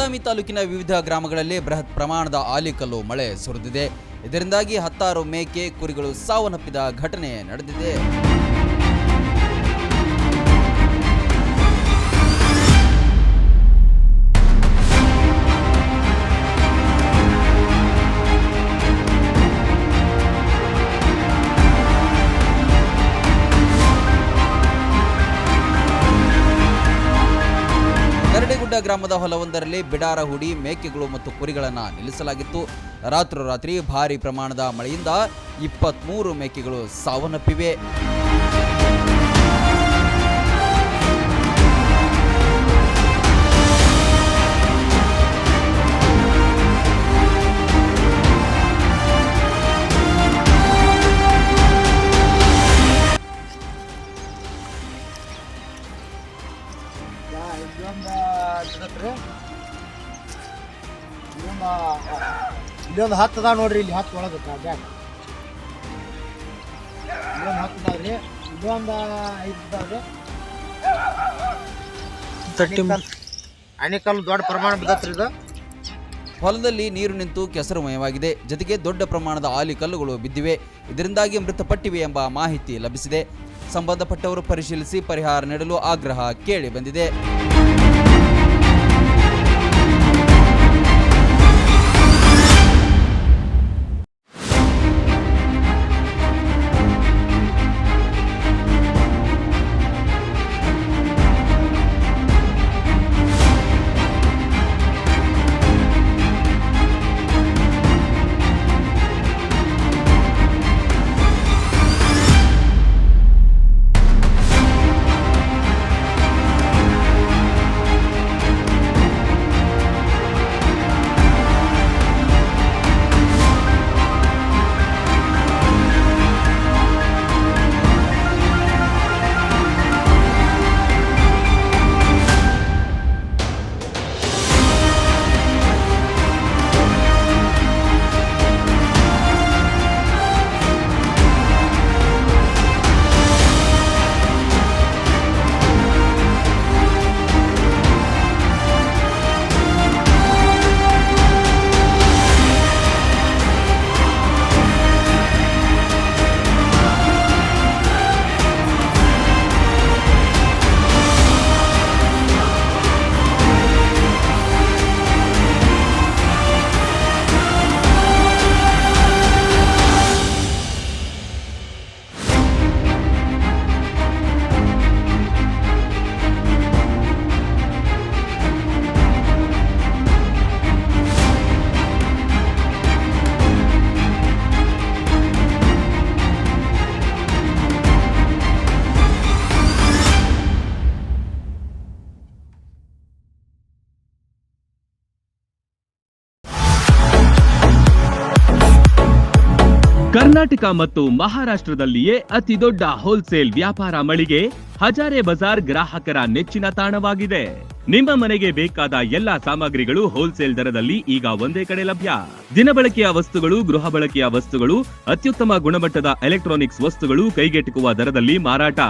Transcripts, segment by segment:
ಬಾದಾಮಿ ತಾಲೂಕಿನ ವಿವಿಧ ಗ್ರಾಮಗಳಲ್ಲಿ ಬೃಹತ್ ಪ್ರಮಾಣದ ಆಲಿಕಲ್ಲು ಮಳೆ ಸುರಿದಿದೆ. ಇದರಿಂದಾಗಿ 16 ಮೇಕೆ ಕುರಿಗಳು ಸಾವನ್ನಪ್ಪಿದ ಘಟನೆ ನಡೆದಿದೆ. ಕರಡಿಗುಡ್ಡ ಗ್ರಾಮದ ಹೊಲವೊಂದರಲ್ಲಿ ಬಿಡಾರ ಹೂಡಿ ಮೇಕೆಗಳು ಮತ್ತು ಕುರಿಗಳನ್ನು ನಿಲ್ಲಿಸಲಾಗಿತ್ತು. ರಾತ್ರೋರಾತ್ರಿ ಭಾರೀ ಪ್ರಮಾಣದ ಮಳೆಯಿಂದ 23 ಮೇಕೆಗಳು ಸಾವನ್ನಪ್ಪಿವೆ. ಇಲ್ಲೊಂದು 10 ಅದಾವ ನೋಡ್ರಿ. ಇಲ್ಲಿ 10 ಒಳಗೆ ಬ್ಯಾಗ್ ಇಲ್ಲೊಂದು 10 ಅದಾವ್ರಿ. ಇಲ್ಲೊಂದು 5 ಅದಾವ್ರಿ. ಆನೆಕಲ್ಲು ದೊಡ್ಡ ಪ್ರಮಾಣ ಬಿದ್ದತ್ರಿ. ಇದು ಹೊಲದಲ್ಲಿ ನೀರು ನಿಂತು ಕೆಸರುಮಯವಾಗಿದೆ. ಜೊತೆಗೆ ದೊಡ್ಡ ಪ್ರಮಾಣದ ಆಲಿಕಲ್ಲುಗಳು ಬಿದ್ದಿವೆ. ಇದರಿಂದಾಗಿ ಮೃತಪಟ್ಟಿವೆ ಎಂಬ ಮಾಹಿತಿ ಲಭಿಸಿದೆ. ಸಂಬಂಧಪಟ್ಟವರು ಪರಿಶೀಲಿಸಿ ಪರಿಹಾರ ನೀಡಲು ಆಗ್ರಹ ಕೇಳಿ ಬಂದಿದೆ. ಕರ್ನಾಟಕ ಮತ್ತು ಮಹಾರಾಷ್ಟ್ರದಲ್ಲಿಯೇ ಅತಿ ದೊಡ್ಡ ಹೋಲ್ಸೇಲ್ ವ್ಯಾಪಾರ ಮಳಿಗೆ ಹಜಾರೆ ಬಜಾರ್ ಗ್ರಾಹಕರ ನೆಚ್ಚಿನ ತಾಣವಾಗಿದೆ. ನಿಮ್ಮ ಮನೆಗೆ ಬೇಕಾದ ಎಲ್ಲಾ ಸಾಮಗ್ರಿಗಳು ಹೋಲ್ಸೇಲ್ ದರದಲ್ಲಿ ಈಗ ಒಂದೇ ಕಡೆ ಲಭ್ಯ. ದಿನಬಳಕೆಯ ವಸ್ತುಗಳು, ಗೃಹ ಬಳಕೆಯ ವಸ್ತುಗಳು, ಅತ್ಯುತ್ತಮ ಗುಣಮಟ್ಟದ ಎಲೆಕ್ಟ್ರಾನಿಕ್ಸ್ ವಸ್ತುಗಳು ಕೈಗೆಟುಕುವ ದರದಲ್ಲಿ ಮಾರಾಟ.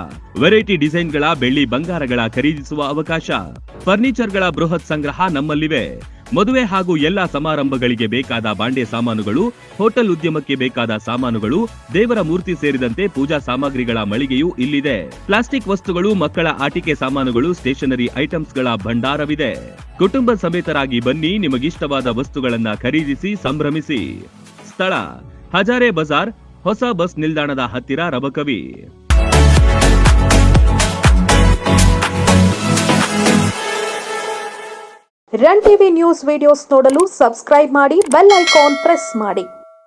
ವೆರೈಟಿ ಡಿಸೈನ್ಗಳ ಬೆಳ್ಳಿ ಬಂಗಾರಗಳ ಖರೀದಿಸುವ ಅವಕಾಶ. ಫರ್ನಿಚರ್ಗಳ ಬೃಹತ್ ಸಂಗ್ರಹ ನಮ್ಮಲ್ಲಿವೆ. ಮದುವೆ ಹಾಗೂ ಎಲ್ಲಾ ಸಮಾರಂಭಗಳಿಗೆ ಬೇಕಾದ ಬಾಂಡೆ ಸಾಮಾನುಗಳು, ಹೋಟೆಲ್ ಉದ್ಯಮಕ್ಕೆ ಬೇಕಾದ ಸಾಮಾನುಗಳು, ದೇವರ ಮೂರ್ತಿ ಸೇರಿದಂತೆ ಪೂಜಾ ಸಾಮಗ್ರಿಗಳ ಮಳಿಗೆಯೂ ಇಲ್ಲಿದೆ. ಪ್ಲಾಸ್ಟಿಕ್ ವಸ್ತುಗಳು, ಮಕ್ಕಳ ಆಟಿಕೆ ಸಾಮಾನುಗಳು, ಸ್ಟೇಷನರಿ ಐಟಮ್ಸ್ಗಳ ಭಂಡಾರವಿದೆ. ಕುಟುಂಬ ಸಮೇತರಾಗಿ ಬನ್ನಿ, ನಿಮಗಿಷ್ಟವಾದ ವಸ್ತುಗಳನ್ನ ಖರೀದಿಸಿ ಸಂಭ್ರಮಿಸಿ. ಸ್ಥಳ ಹಜಾರೆ ಬಜಾರ್, ಹೊಸ ಬಸ್ ನಿಲ್ದಾಣದ ಹತ್ತಿರ, Rabakavi. Run TV news videos ನೋಡಲು ಸಬ್ಸ್ಕ್ರೈಬ್ ಮಾಡಿ, ಬೆಲ್ ಐಕಾನ್ ಪ್ರೆಸ್ ಮಾಡಿ.